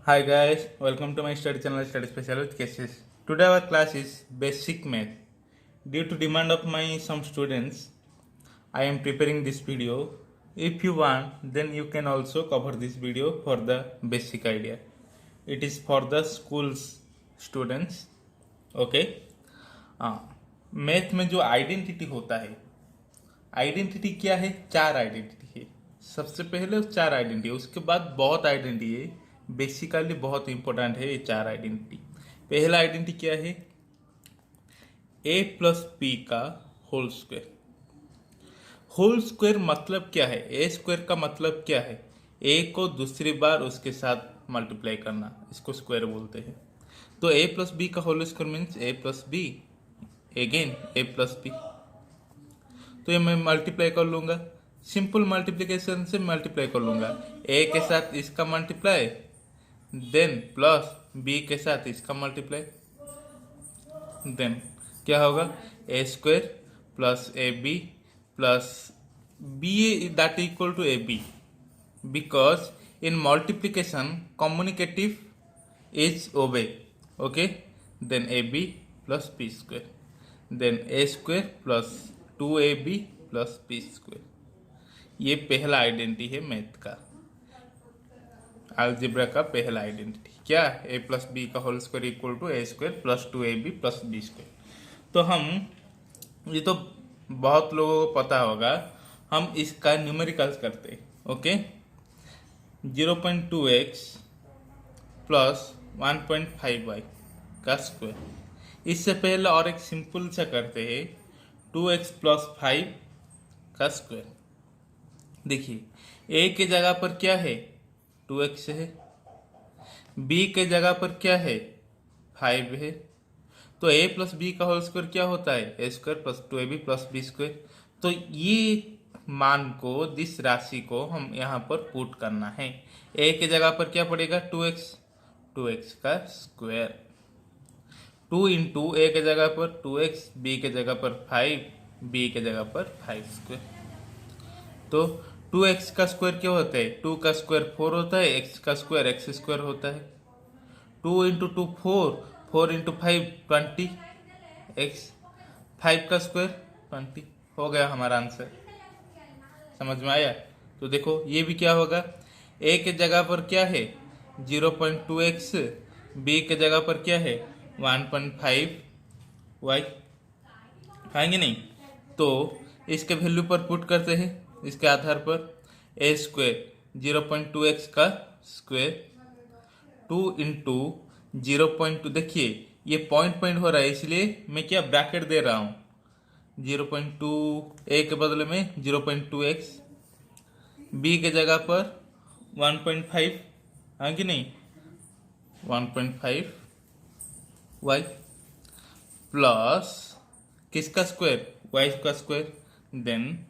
Hi guys, welcome to my study channel Study Special with Cases. Today our class is Basic Math. Due to demand of my some students, I am preparing this video. If you want, then you can also cover this video for the basic idea. It is for the schools students. Okay. Math में जो identity होता है, identity क्या है? चार identity है। सबसे पहले उस चार आइडेंटिटी है, उसके बाद बहुत आइडेंटिटी है। बेसिकली बहुत इंपॉर्टेंट है ये चार आइडेंटिटी। पहला आइडेंटिटी क्या है? ए प्लस बी का होल स्क्वायर। होल स्क्वायर मतलब क्या है? ए स्क्वायर का मतलब क्या है? ए को दूसरी बार उसके साथ मल्टीप्लाई करना, इसको स्क्वायर बोलते हैं। तो ए प्लस बी का होल स्क्वायर मीन्स ए प्लस बी, अगेन ए प्लस बी। तो ये मैं मल्टीप्लाई कर लूंगा, सिंपल मल्टीप्लिकेशन से मल्टीप्लाई कर लूंगा। ए के साथ इसका मल्टीप्लाई, देन प्लस बी के साथ इसका मल्टीप्लाई, देन क्या होगा? A square plus a b plus b that equal to a b, because in multiplication commutative is obey. Okay, then a b plus B square, then a square plus 2ab plus B square. ये पहला identity है math का, algebra का पहला identity. क्या? A plus B का whole square equal to A square plus 2ab plus B square. तो हम, ये तो बहुत लोगों को पता होगा, हम इसका न्यूमेरिकल्स करते हैं। ओके, 0.2x प्लस 1.5y का स्क्वायर। इससे पहले और एक सिंपल सा करते हैं, 2x प्लस 5 का स्क्वायर। देखिए, a के जगह पर क्या है? 2x है। b के जगह पर क्या है? 5 है। तो a प्लस बी का होल स्क्वायर क्या होता है? ए square plus 2ab plus B square. तो ये मान को, जिस राशि को हम यहाँ पर पुट करना है, a के जगह पर क्या पड़ेगा? 2x का स्क्वायर। 2 इंटू ए के जगह पर 2x, बी के जगह पर 5, बी के जगह पर 5 स्क्वायर। तो 2x का स्क्वायर क्या होता है? 2 का स्क्वायर 4 होता है, x का स्क्वायर x स्क्वायर होता है। 2 इंटू 2 4, 4 इंटू 5 20, x 5 का स्क्वायर 20। हो गया हमारा आंसर। समझ में आया? तो देखो, ये भी क्या होगा? a के जगह पर क्या है? 0.2x, b के जगह पर क्या है? 1.5y। आएंगे नहीं? तो इसके वैल्यू पर पुट करते हैं, इसके आधार पर। ए स्क्वायर 0.2x का स्क्वायर, 2 इंटू 0.2, देखिए ये पॉइंट पॉइंट हो रहा है, इसलिए मैं क्या ब्रैकेट दे रहा हूँ। 0.2 ए के बदले में 0.2x, बी के जगह पर 1.5, हाँ कि नहीं? 1.5 y प्लस किसका स्क्वायर? y का स्क्वायर, देन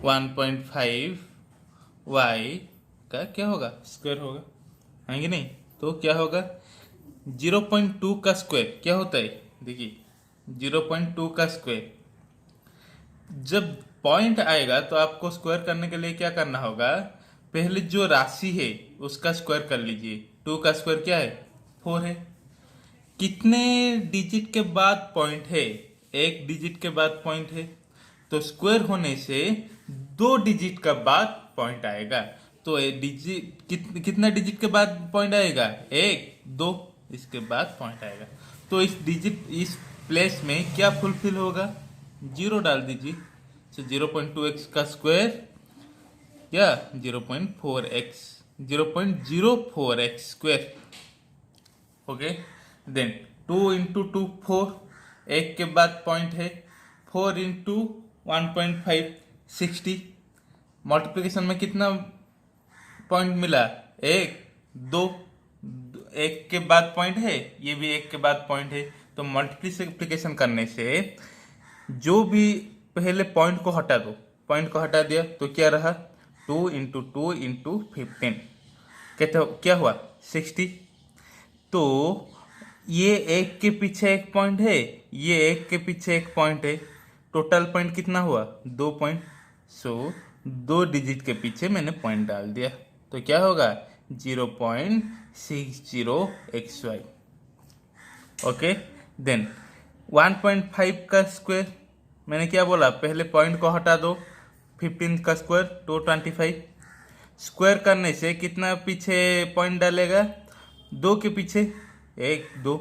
1.5 y का क्या होगा? स्क्वायर होगा, हाँ कि नहीं? तो क्या होगा? 0.2 का स्क्वायर क्या होता है? देखिए, 0.2 का स्क्वायर, जब पॉइंट आएगा तो आपको स्क्वायर करने के लिए क्या करना होगा? पहले जो राशि है उसका स्क्वायर कर लीजिए। 2 का स्क्वायर क्या है? 4 है। कितने डिजिट के बाद पॉइंट है? एक डिजिट के बाद पॉइंट है, तो स्क्वायर होने से 2 डिजिट का बाद पॉइंट आएगा। तो डिजिट कितना डिजिट के बाद पॉइंट आएगा? 1 2, इसके बाद पॉइंट आएगा। तो इस डिजिट, इस प्लेस में क्या फुलफिल होगा? 0 डाल दीजिए। तो 0.2x का स्क्वायर या 0.4x, 0.04x square. Okay, then 2 into 2 4, एक के बाद पॉइंट है। 4 इंटू 1.5 60। मल्टीप्लिकेशन में कितना पॉइंट मिला? 1 2, एक के बाद पॉइंट है, ये भी एक के बाद पॉइंट है। तो मल्टीप्लिकेशन करने से जो भी पहले पॉइंट को हटा दो, पॉइंट को हटा दिया तो क्या रहा? 2 इंटू 2 इंटू 15, क्या हुआ? 60। तो ये एक के पीछे एक पॉइंट है, ये एक के पीछे एक पॉइंट है, टोटल पॉइंट कितना हुआ? 2 पॉइंट। सो 2 डिजिट के पीछे मैंने पॉइंट डाल दिया, तो क्या होगा? 0.60xy। ओके, देन 1.5 का स्क्वायर, मैंने क्या बोला, पहले पॉइंट को हटा दो, 15 का स्क्वायर 225। स्क्वायर करने से कितना पीछे पॉइंट डालेगा, 2 के पीछे 1 2,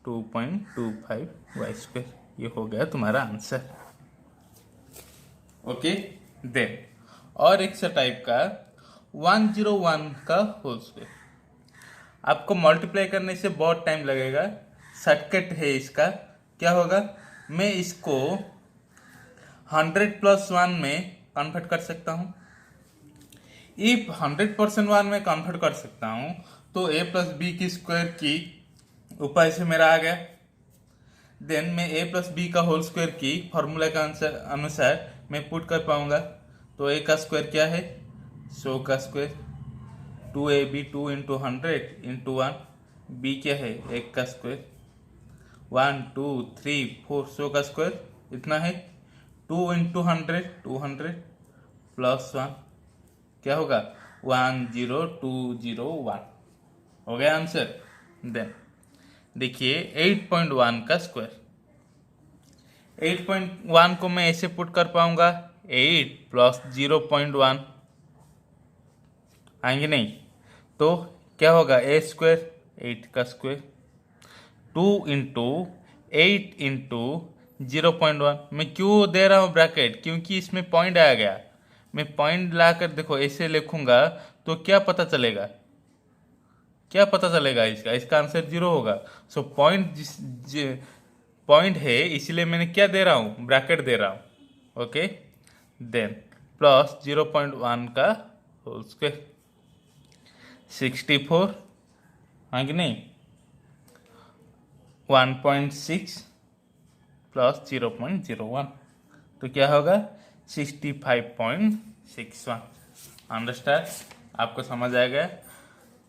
2.25 वाई स्क्वायर। ये हो गया तुम्हारा आंसर। ओके, देन और एक सा टाइप का 101 का होल स्क्वायर। आपको मल्टीप्लाई करने से बहुत टाइम लगेगा, शॉर्टकट है इसका। क्या होगा, मैं इसको 100+1 में कन्वर्ट कर सकता हूँ। इफ 100% 1 में कन्वर्ट कर सकता हूँ तो a प्लस बी की स्क्वायर की उपाय से मेरा आ गया। देन मैं a प्लस बी का होल स्क्वायर की फॉर्मूला के अनुसार मैं पुट कर पाऊंगा। तो a का स्क्वायर क्या है, 100 का square, 2ab 2 into 100 into 1, b क्या है 1 का स्क्वायर, 1 2 3 4, 100 का स्क्वायर इतना है, 2 इंटू 100 200 प्लस 1 क्या होगा 10201। हो गया आंसर। देन देखिए 8.1 का स्क्वायर, 8.1 को मैं ऐसे पुट कर पाऊंगा, 8 प्लस 0.1 आएंगे नहीं, तो क्या होगा ए स्क्वायर 8 का स्क्वायर, 2 इंटू 8 इंटू 0.1। मैं क्यों दे रहा हूँ ब्रैकेट, क्योंकि इसमें पॉइंट आ गया। मैं पॉइंट लाकर देखो ऐसे लिखूंगा तो क्या पता चलेगा, क्या पता चलेगा, इसका आंसर 0 होगा। सो पॉइंट पॉइंट है, इसलिए मैंने क्या दे रहा हूँ, ब्रैकेट दे रहा हूँ। ओके, देन प्लस 0.1 का होल स्क्वायर 64, हाँ कि नहीं, 1.6 प्लस 0.01 तो क्या होगा 65.61। अंडरस्टैंड, आपको समझ आएगा।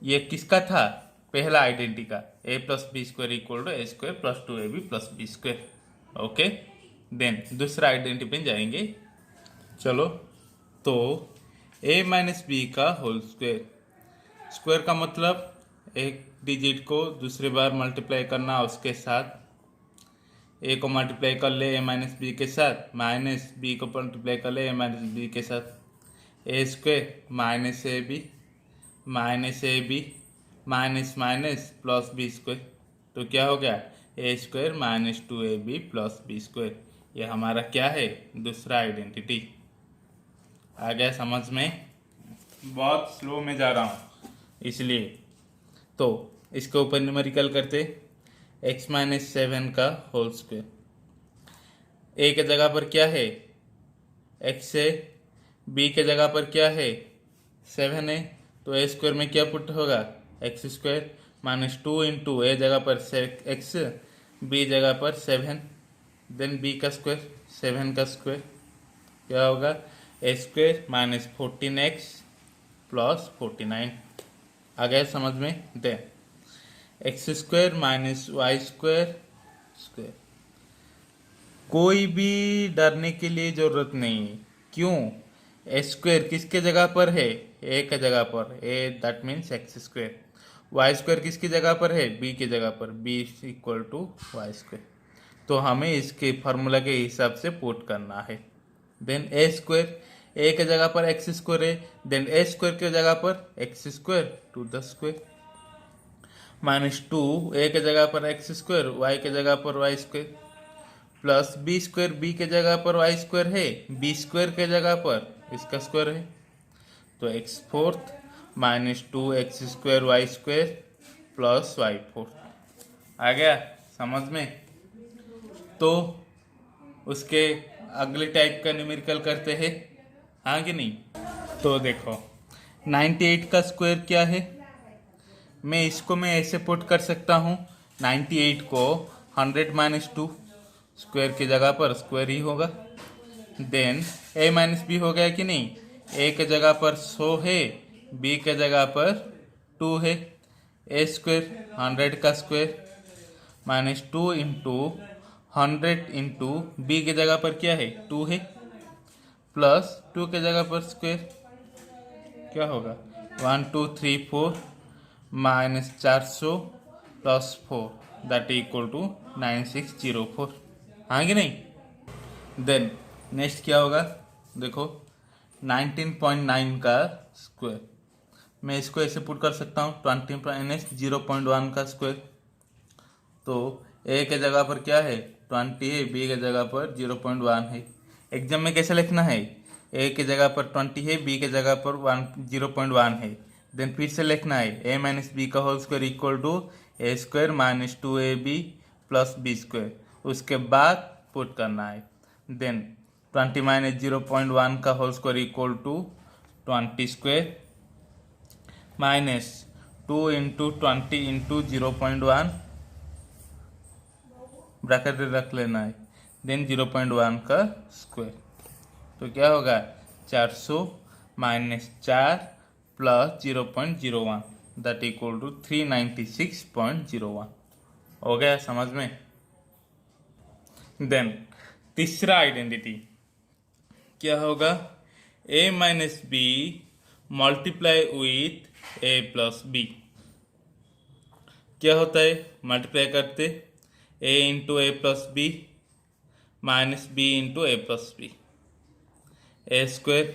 ये किसका था, पहला आइडेंटिटी का, a plus B square equal to A square plus 2ab plus B square. Okay, then दूसरा आइडेंटिटी पे जाएंगे। चलो, तो a माइनस बी का होल स्क्वायर, स्क्वायर का मतलब एक डिजिट को दूसरी बार मल्टीप्लाई करना, उसके साथ a को मल्टीप्लाई कर ले a माइनस बी के साथ, माइनस b को मल्टीप्लाई कर ले a माइनस बी के साथ, a square minus a b minus minus plus B square. तो क्या हो गया a square minus 2ab plus B square. ये हमारा क्या है, दूसरा आइडेंटिटी। आ गया समझ में, बहुत स्लो में जा रहा हूँ इसलिए। तो इसके ऊपर न्यूमेरिकल करते, x माइनस 7 का होल स्क्वायर, a के जगह पर क्या है x है, b के जगह पर क्या है 7 है, तो a स्क्वायर में क्या पुट होगा x स्क्वायर माइनस 2 इंटू ए जगह पर x, b जगह पर 7, देन b का स्क्वायर 7 का स्क्वायर क्या होगा a square minus 14x plus 49। आ गया समझ में। Then x square minus y square square, कोई भी डरने की लिए जरूरत नहीं है। क्यों, ए स्क्वायर किसके जगह पर है, ए के जगह पर, a that means x square. Y square किसकी जगह पर है, बी की जगह पर, b equal to y square. तो हमें इसके फार्मूला के हिसाब से पुट करना है। देन ए स्क्वायर, ए के जगह पर एक्स स्क्वायर है, देन ए स्क्वायर के जगह पर x square to the square minus 2, a के जगह पर एक्स स्क्वायर, वाई के जगह पर y square, plus B square, b के जगह पर वाई स्क्वायर है, बी स्क्वायर के जगह पर इसका स्क्वायर है, तो x fourth minus 2x square y square plus y fourth. आ गया समझ में। तो उसके अगले टाइप का न्यूमेरिकल करते हैं, हाँ कि नहीं। तो देखो 98 का स्क्वायर क्या है, मैं इसको मैं ऐसे पुट कर सकता हूँ, 98 को 100 माइनस 2 स्क्वायर की जगह पर स्क्वायर ही होगा। देन a माइनस बी हो गया कि नहीं, a के जगह पर 100 है, b के जगह पर 2 है, a स्क्वायर 100 का square minus 2 into 100 into b के जगह पर क्या है 2 है, प्लस 2 के जगह पर स्क्वायर क्या होगा 1234 minus 400 plus 4 that equal to 9604। हाँ कि नहीं? देन नेक्स्ट क्या होगा, देखो 19.9 का स्क्वायर, मैं इसको ऐसे पुट कर सकता हूँ 20 0.1 का स्क्वायर। तो ए के जगह पर क्या है 20 है, बी के जगह पर 0.1 है। एग्जाम में कैसे लिखना है, ए के जगह पर 20 है, बी के जगह पर 0.1 है। देन फिर से लिखना है ए माइनस बी का whole square equal to A square minus 2ab plus B square, उसके बाद पुट करना है। देन 20 माइनस 0.1 का whole square equal to 20 square minus 2 into 20 into 0.1 bracket रख लेना है। देन 0.1 का स्क्वायर, तो क्या होगा 400 minus 4 plus 0.01 that equal to 396.01। हो गया समझ में? देन तीसरा आइडेंटिटी क्या होगा, a minus b multiply with a plus b. क्या होता है, मल्टीप्लाई करते a into A plus b minus b into A plus b, a square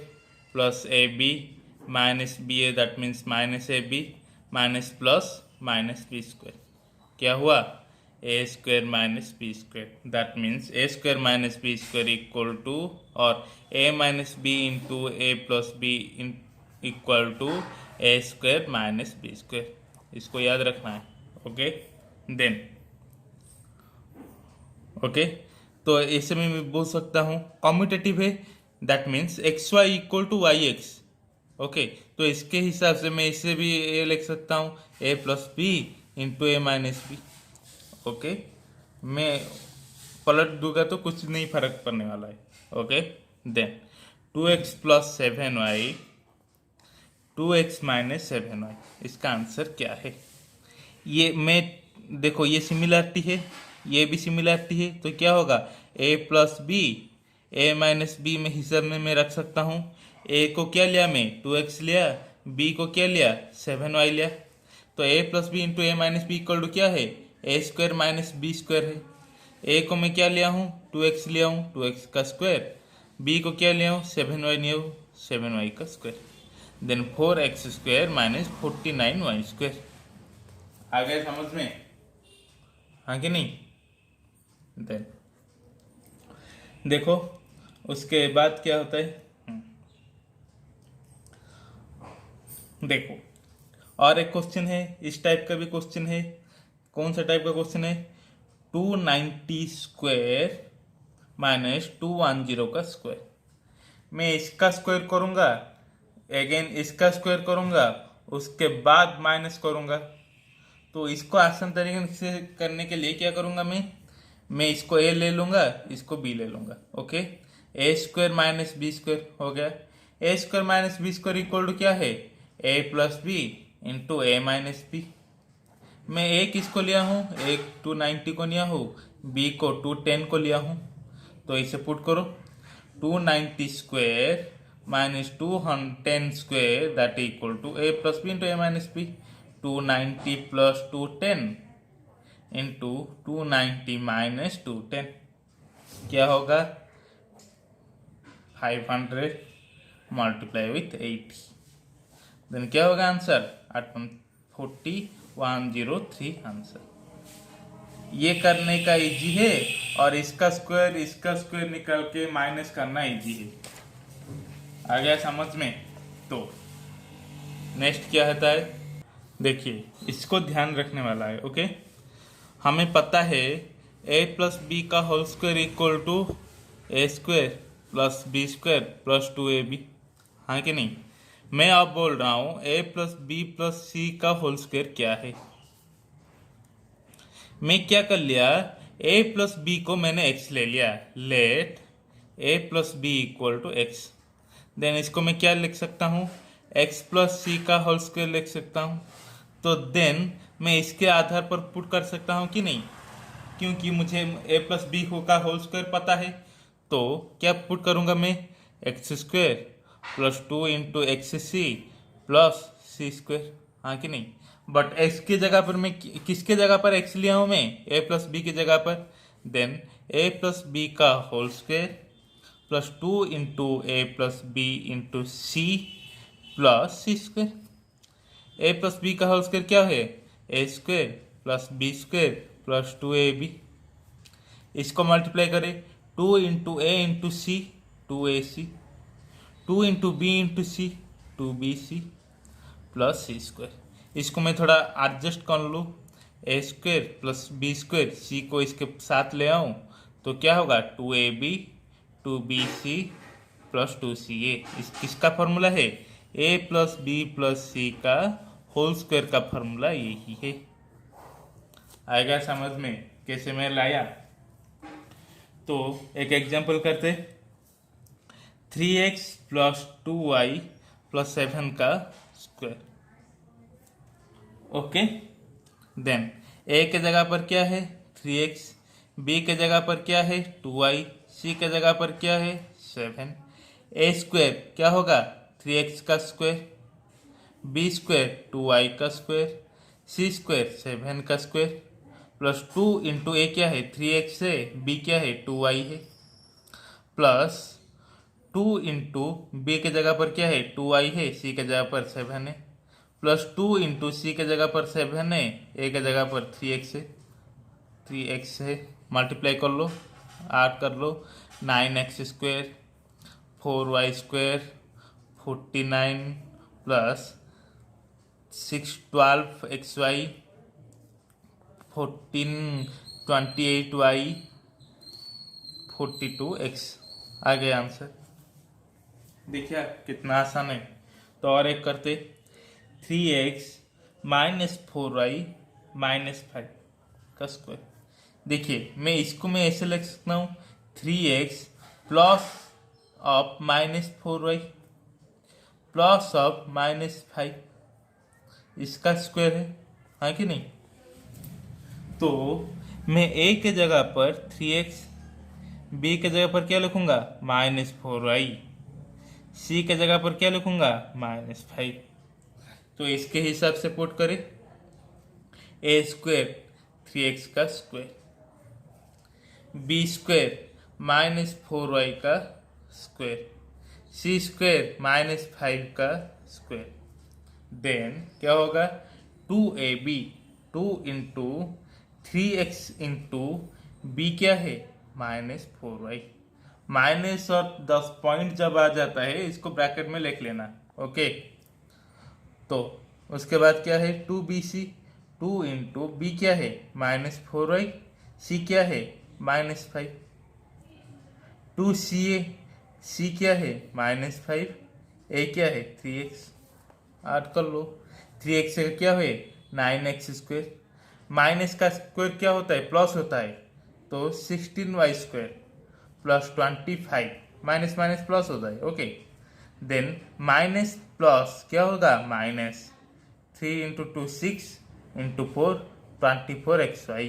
plus a b minus b a that means minus a b minus plus minus b square. क्या हुआ, a square minus b square that means a square minus b square equal to और a minus b into A plus b equal to A square minus b square. इसको याद रखना है। Okay then okay तो ऐसे में मैं बोल सकता हूँ कॉम्यूटेटिव है that means x y equal to y x. Okay तो इसके हिसाब से मैं इसे भी ए लिख सकता हूँ ए plus B into a minus b. Okay मैं पलट दूंगा तो कुछ नहीं फर्क पड़ने वाला है। Okay then 2x plus 7y 2x minus 7y, इसका आंसर क्या है? ये मैं देखो ये सिमिलरिटी है, ये भी सिमिलरिटी है, तो क्या होगा a plus b a minus b में हिसाब में मैं रख सकता हूँ। a को क्या लिया मैं 2x लिया, b को क्या लिया 7y लिया, तो a plus B into a minus b equal to क्या है ए स्क्वायर माइनस बी स्क्वायर है। a को मैं क्या लिया हूँ 2x लिया हूँ 2x का स्क्वायर, b को क्या लिया हूँ 7y लिया हूँ 7y का square. Then 4x square minus 49y square. आ गए समझ में? हाँ कि नहीं? देन देखो उसके बाद क्या होता है, देखो और एक क्वेश्चन है, इस टाइप का भी क्वेश्चन है। कौन सा टाइप का क्वेश्चन है, 290 स्क्वायर माइनस 210 का स्क्वायर। मैं इसका स्क्वायर करूंगा, अगेन इसका स्क्वायर करूंगा, उसके बाद माइनस करूंगा। तो इसको आसान तरीके से करने के लिए क्या करूंगा, मैं इसको ए ले लूंगा, इसको बी ले लूंगा। Okay a square minus b square हो गया। A square minus b square equal to क्या है a plus B into a minus b. मैं ए किसको लिया हूँ, एक 290 को लिया हूँ, बी को 210 को लिया हूँ। तो इसे पुट करो 290 square minus 210 square that equal to a plus B into a minus b. 290 plus 210 into 290 minus 210 क्या होगा 500 मल्टीप्लाई विथ 80। देन क्या होगा आंसर 840 आंसर। ये करने का इजी है और इसका स्क्वायर निकाल के माइनस करना इजी है। आ गया समझ में? तो नेक्स्ट क्या होता है, देखिए इसको ध्यान रखने वाला है। ओके हमें पता है a प्लस बी का whole square equal to A square plus B square plus 2ab। हाँ कि नहीं? मैं अब बोल रहा हूँ a प्लस बी प्लस सी का होल स्क्वायर क्या है। मैं क्या कर लिया, a प्लस बी को मैंने x ले लिया, let a plus b equal to x. Then इसको मैं क्या लिख सकता हूँ x प्लस सी का होल स्क्वायर लिख सकता हूँ। तो देन मैं इसके आधार पर पुट कर सकता हूँ कि नहीं, क्योंकि मुझे a प्लस बी का होल स्क्वायर पता है। तो क्या पुट करूँगा मैं x square plus 2 into x c plus सी स्क्वायर, हाँ कि नहीं। बट एक्स की जगह पर मैं किसके जगह पर एक्स लिया हूं मैं, ए प्लस बी की जगह पर। देन ए प्लस बी का whole square plus 2 into A plus B into C plus C square. A plus B का होल स्क्वायर क्या है, ए square plus B square plus 2ab। इसको मल्टीप्लाई करें, 2 into A into C 2ac, 2 into B into C 2bc plus C square. इसको मैं थोड़ा adjust कर लूँ, A square plus B square, C को इसके साथ ले आऊँ तो क्या होगा 2ab 2bc प्लस 2ca। इस किसका फॉर्मूला है, ए प्लस बी प्लस सी का होल स्क्वायर का फॉर्मूला यही है। आएगा समझ में कैसे मैं लाया। तो एक एग्जांपल करते, 3x प्लस 2y प्लस 7 का स्क्वायर। ओके, देन ए के जगह पर क्या है 3x, बी के जगह पर क्या है 2y, सी के जगह पर क्या है 7। ए स्क्वायर क्या होगा 3x का स्क्वायर, बी स्क्वायर 2y का स्क्वायर, सी स्क्वायर 7 का स्क्वायर प्लस 2 इंटू ए क्या है 3x है, बी क्या है 2y है, प्लस 2 इंटू बी के जगह पर क्या है 2y है, सी के जगह पर 7 है, प्लस 2 इंटू सी के जगह पर 7 है, ए के जगह पर 3x है, 3x है। मल्टीप्लाई कर लो, ऐड कर लो, 9x square 4y square 49 plus 6 12xy 14 28y 42x। आ गया आंसर। देखिए कितना आसान है। तो और एक करते, 3x माइनस 4y माइनस 5 का स्क्वायर। देखिए मैं इसको मैं ऐसे लिख सकता हूँ, 3x plus of minus 4y plus of minus 5, इसका स्क्वायर है, हाँ कि नहीं। तो मैं a के जगह पर 3x, b के जगह पर क्या लिखूंगा माइनस 4y, सी के जगह पर क्या लिखूंगा माइनस 5। तो इसके हिसाब से पुट करें, ए स्क्वायर 3x का square, B square minus 4y का स्क्वायर, सी स्क्वायर माइनस 5 का स्क्वायर। देन क्या होगा 2ab 2 into 3x into B क्या है माइनस 4y। माइनस और 10 पॉइंट जब आ जाता है इसको ब्रैकेट में लिख लेना। ओके, तो उसके बाद क्या है 2bc 2 इंटू बी क्या है माइनस 4y, सी क्या है माइनस 5, 2ca सी क्या है माइनस 5, ए क्या है 3x। ऐड कर लो, 3x से क्या है 9x स्क्वायर, माइनस का स्क्वायर क्या होता है प्लस होता है, तो 16y square plus 25, minus minus plus होता है। ओके, देन माइनस प्लस क्या होगा minus 3 into 2 6 into 4 24xy,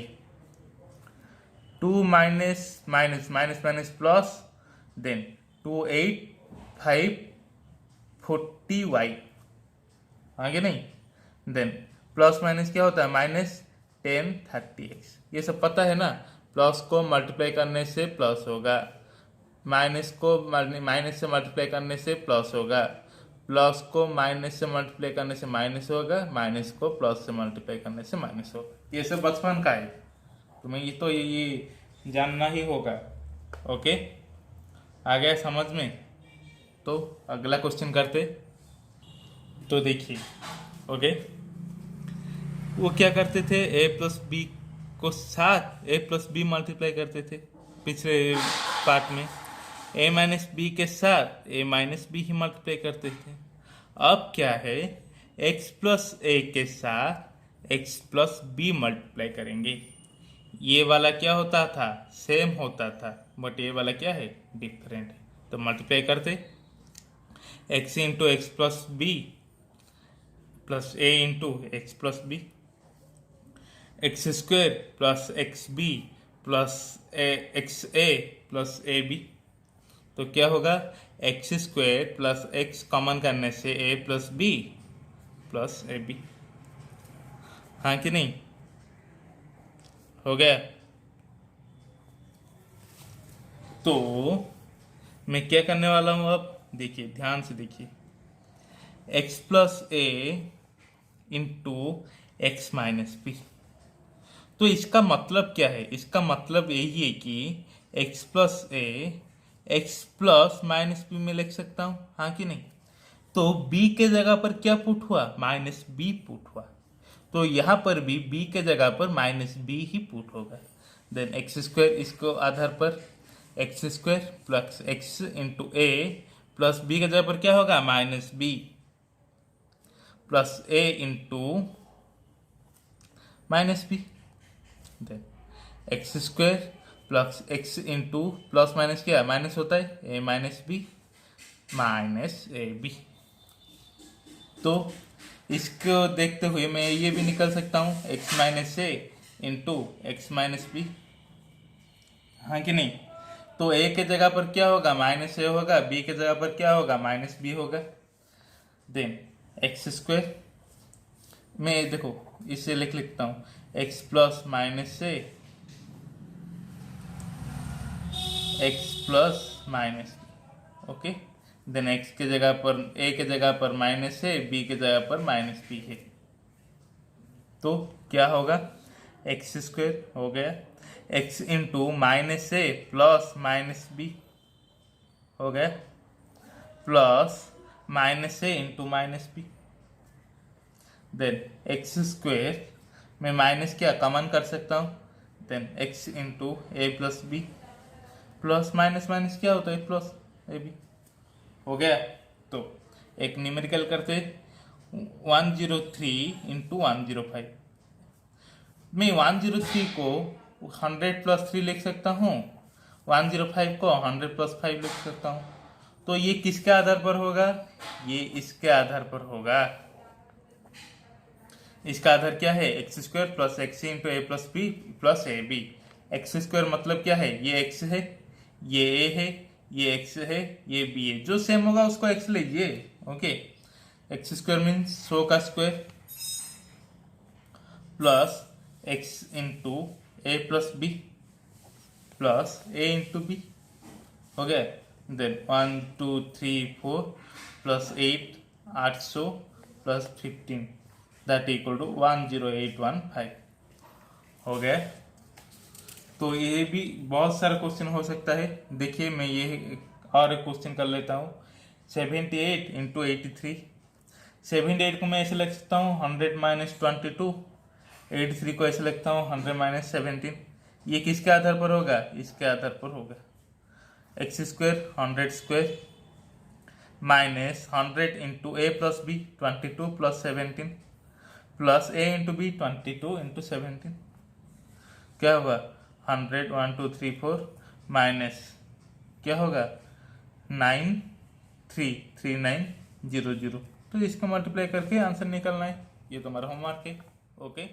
2 minus minus minus minus plus, then 2 8 5 40y, आगे नहीं। देन प्लस माइनस क्या होता है माइनस 10 30x। ये सब पता है ना, प्लस को मल्टीप्लाई करने से प्लस होगा, माइनस को माइनस से मल्टीप्लाई करने से प्लस होगा, प्लस को माइनस से मल्टीप्लाई करने से माइनस होगा, माइनस को प्लस से मल्टीप्लाई करने से माइनस होगा। ये सब बचपन का है, तुम्हें ये जानना ही होगा। ओके, आ गया समझ में। तो अगला क्वेश्चन करते। तो देखिए, ओके, वो क्या करते थे a प्लस बी को साथ a प्लस बी मल्टीप्लाई करते थे पिछले पार्ट में, a माइनस बी के साथ a माइनस बी ही मल्टीप्लाई करते थे। अब क्या है x प्लस ए के साथ x प्लस बी मल्टीप्लाई करेंगे। ये वाला क्या होता था सेम होता था, बट ये वाला क्या है डिफरेंट है। तो मल्टीप्लाई करते, x into x plus b plus a into x plus b, x square plus x b plus x a plus a b. तो क्या होगा x square plus x common करने से a plus b plus a b. हाँ कि नहीं, हो गया। तो मैं क्या करने वाला हूं अब, देखिए ध्यान से देखिए, x plus a into x minus B. तो इसका मतलब क्या है, इसका मतलब यही है कि एक्स प्लस ए एक्स प्लस माइनस बी में लिख सकता हूं, हाँ कि नहीं। तो b के जगह पर क्या पुट हुआ, माइनस बी पुट हुआ। तो यहां पर भी b के जगह पर माइनस बी ही पुट होगा। देन एक्स स्क्वायर, इसको आधार पर x square plus x into ए प्लस बी के जगह पर क्या होगा, minus b plus a into minus b. Then x square plus x into plus minus क्या माइनस होता है, a minus b minus a b. तो इसको देखते हुए मैं ये भी निकल सकता हूँ, x minus a into x minus B, हाँ कि नहीं। तो ए के जगह पर क्या होगा, माइनस ए होगा, बी के जगह पर क्या होगा, माइनस बी होगा। देन एक्स स्क्वायर में देखो इसे लिख लिखता हूँ, x plus minus a x plus minus b, okay. Then x के जगह पर, ए के जगह पर माइनस है, बी के जगह पर माइनस बी है। तो क्या होगा, एक्स स्क्वायर हो गया, x into minus a plus minus b हो गया, plus minus a into minus b. Then x square में माइनस क्या कॉमन कर सकता हूँ, देन एक्स इंटू ए plus b plus minus minus क्या होता है, प्लस ए बी हो गया। तो एक न्यूमेरिकल करते 103 इंटू 105। मैं 103 को 100 प्लस 3 लिख सकता हूँ, 105 को 100 प्लस 5 लिख सकता हूँ। तो ये किसके आधार पर होगा, ये इसके आधार पर होगा। इसका आधार क्या है, x square plus x into A plus b plus a b. X square मतलब क्या है, ये एक्स है, ये ए है, ये एक्स है, ये बी है, जो सेम होगा उसको एक्स लीजिए, ओके। एक्स स्क्वायर मीन्स 100 का square plus x into A plus b plus a into b हो गया। Then 1 2 3 4 plus 8 800 plus 15 that equal to 10815 हो गया। तो ये भी बहुत सारा क्वेश्चन हो सकता है। देखिए मैं ये और एक क्वेश्चन कर लेता हूँ, 78 इंटू 83। 78 को मैं ऐसे लिख सकता हूँ 100 माइनस 22, 83 को ऐसे लिखता हूँ 100 माइनस 17। ये किसके आधार पर होगा, इसके आधार पर होगा। X square 100 square minus 100 into A plus b 22 plus 17 plus a into b 22 into 17 क्या होगा, 100 1 2 3 4 माइनस क्या होगा 9 3 3 9 0 0। तो इसको मल्टीप्लाई करके आंसर निकलना है। ये तुम्हारा होमवर्क है, ओके।